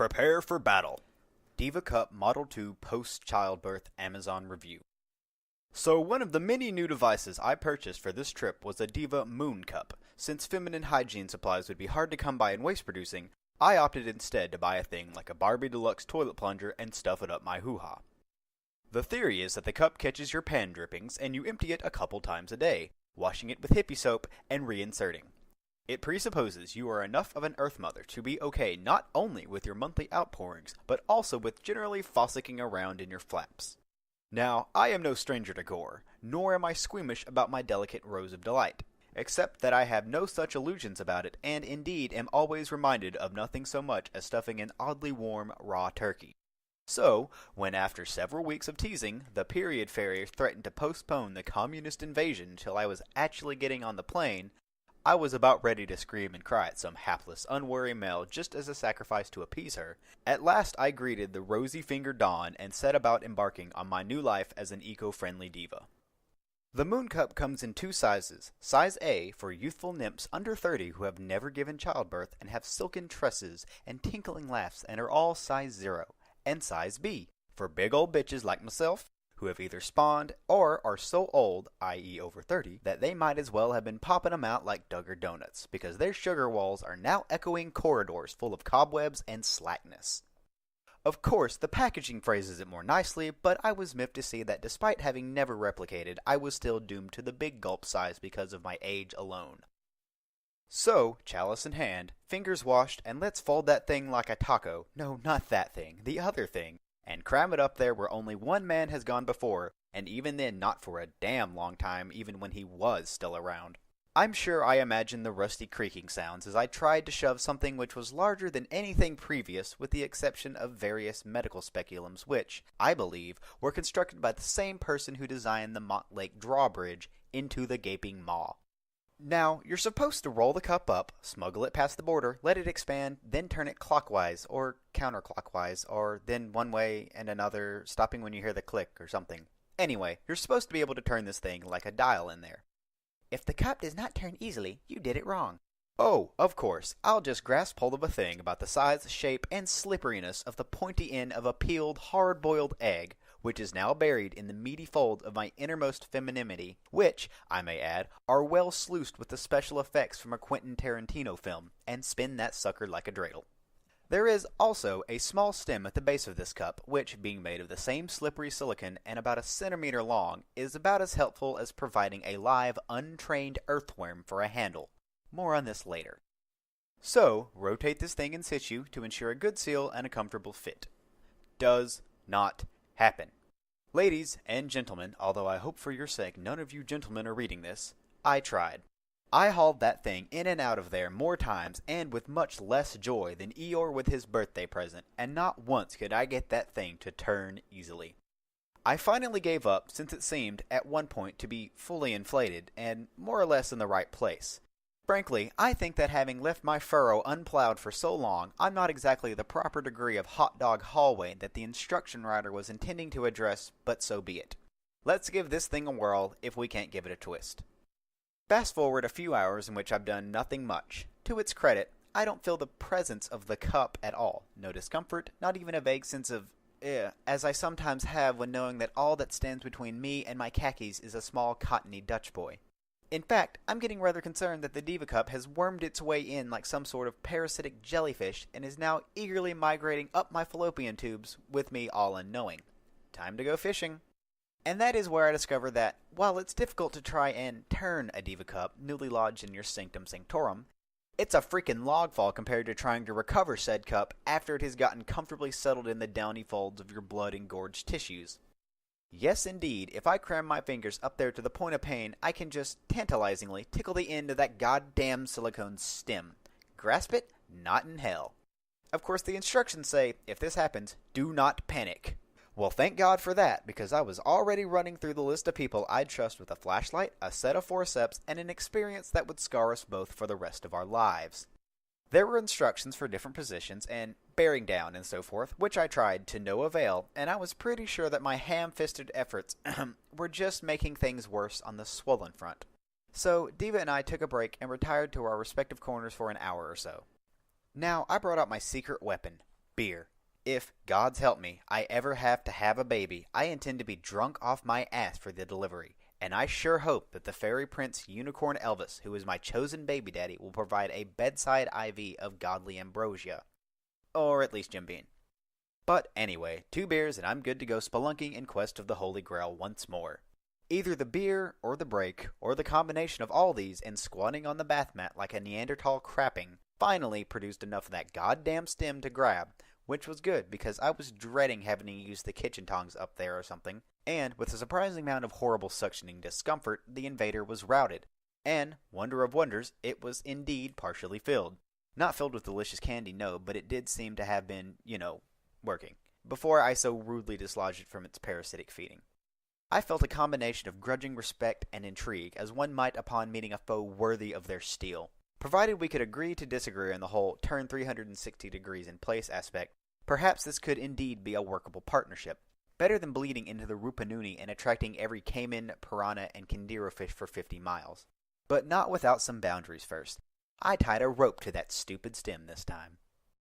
Prepare for battle. Diva Cup Model 2 Post-Childbirth Amazon Review. So one of the many new devices I purchased for this trip was a Diva Moon Cup. Since feminine hygiene supplies would be hard to come by and waste producing, I opted instead to buy a thing like a Barbie Deluxe toilet plunger and stuff it up my hoo-ha. The theory is that the cup catches your pan drippings and you empty it a couple times a day, washing it with hippie soap and reinserting. It presupposes you are enough of an Earth Mother to be okay not only with your monthly outpourings, but also with generally fossicking around in your flaps. Now, I am no stranger to gore, nor am I squeamish about my delicate rose of delight, except that I have no such illusions about it, and indeed am always reminded of nothing so much as stuffing an oddly warm, raw turkey. So, when after several weeks of teasing, the period fairy threatened to postpone the communist invasion until I was actually getting on the plane, I was about ready to scream and cry at some hapless, unwary male just as a sacrifice to appease her. At last I greeted the rosy-fingered dawn and set about embarking on my new life as an eco-friendly diva. The Moon Cup comes in two sizes. Size A for youthful nymphs under 30 who have never given childbirth and have silken tresses and tinkling laughs and are all size 0. And size B for big old bitches like myself, who have either spawned or are so old, i.e. over 30, that they might as well have been popping them out like Duggar donuts, because their sugar walls are now echoing corridors full of cobwebs and slackness. Of course, the packaging phrases it more nicely, but I was miffed to see that despite having never replicated, I was still doomed to the big gulp size because of my age alone. So, chalice in hand, fingers washed, and let's fold that thing like a taco. No, not that thing, the other thing. And cram it up there where only one man has gone before, and even then not for a damn long time, even when he was still around. I'm sure I imagined the rusty creaking sounds as I tried to shove something which was larger than anything previous, with the exception of various medical speculums which, I believe, were constructed by the same person who designed the Montlake drawbridge, into the gaping maw. Now, you're supposed to roll the cup up, smuggle it past the border, let it expand, then turn it clockwise, or counterclockwise, or then one way and another, stopping when you hear the click or something. Anyway, you're supposed to be able to turn this thing like a dial in there. If the cup does not turn easily, you did it wrong. Oh, of course, I'll just grasp hold of a thing about the size, shape, and slipperiness of the pointy end of a peeled, hard-boiled egg, which is now buried in the meaty fold of my innermost femininity, which, I may add, are well sluiced with the special effects from a Quentin Tarantino film, and spin that sucker like a dreidel. There is also a small stem at the base of this cup, which, being made of the same slippery silicon and about a centimeter long, is about as helpful as providing a live, untrained earthworm for a handle. More on this later. So, rotate this thing in situ to ensure a good seal and a comfortable fit. Does not happen. Ladies and gentlemen, although I hope for your sake none of you gentlemen are reading this, I tried. I hauled that thing in and out of there more times and with much less joy than Eeyore with his birthday present, and not once could I get that thing to turn easily. I finally gave up since it seemed, at one point, to be fully inflated and more or less in the right place. Frankly, I think that having left my furrow unplowed for so long, I'm not exactly the proper degree of hot dog hallway that the instruction writer was intending to address, but so be it. Let's give this thing a whirl if we can't give it a twist. Fast forward a few hours in which I've done nothing much. To its credit, I don't feel the presence of the cup at all. No discomfort, not even a vague sense of as I sometimes have when knowing that all that stands between me and my khakis is a small cottony Dutch boy. In fact, I'm getting rather concerned that the Diva Cup has wormed its way in like some sort of parasitic jellyfish and is now eagerly migrating up my fallopian tubes with me all unknowing. Time to go fishing. And that is where I discover that, while it's difficult to try and turn a Diva Cup newly lodged in your sanctum sanctorum, it's a freaking log fall compared to trying to recover said cup after it has gotten comfortably settled in the downy folds of your blood-engorged tissues. Yes, indeed, if I cram my fingers up there to the point of pain, I can just tantalizingly tickle the end of that goddamn silicone stem. Grasp it? Not in hell. Of course, the instructions say, if this happens, do not panic. Well, thank God for that, because I was already running through the list of people I'd trust with a flashlight, a set of forceps, and an experience that would scar us both for the rest of our lives. There were instructions for different positions and bearing down and so forth, which I tried to no avail, and I was pretty sure that my ham-fisted efforts were just making things worse on the swollen front. So Diva and I took a break and retired to our respective corners for an hour or so. Now I brought out my secret weapon, beer. If, God's help me, I ever have to have a baby, I intend to be drunk off my ass for the delivery. And I sure hope that the fairy prince Unicorn Elvis, who is my chosen baby daddy, will provide a bedside IV of godly ambrosia. Or at least Jim Beam. But anyway, 2 beers and I'm good to go spelunking in quest of the Holy Grail once more. Either the beer, or the break, or the combination of all these and squatting on the bath mat like a Neanderthal crapping finally produced enough of that goddamn stem to grab, which was good because I was dreading having to use the kitchen tongs up there or something, and with a surprising amount of horrible suctioning discomfort, the invader was routed. And, wonder of wonders, it was indeed partially filled. Not filled with delicious candy, no, but it did seem to have been, working, before I so rudely dislodged it from its parasitic feeding. I felt a combination of grudging respect and intrigue, as one might upon meeting a foe worthy of their steel. Provided we could agree to disagree on the whole turn 360 degrees in place aspect, perhaps this could indeed be a workable partnership. Better than bleeding into the Rupanuni and attracting every caiman, piranha, and Kindiro fish for 50 miles. But not without some boundaries first. I tied a rope to that stupid stem this time.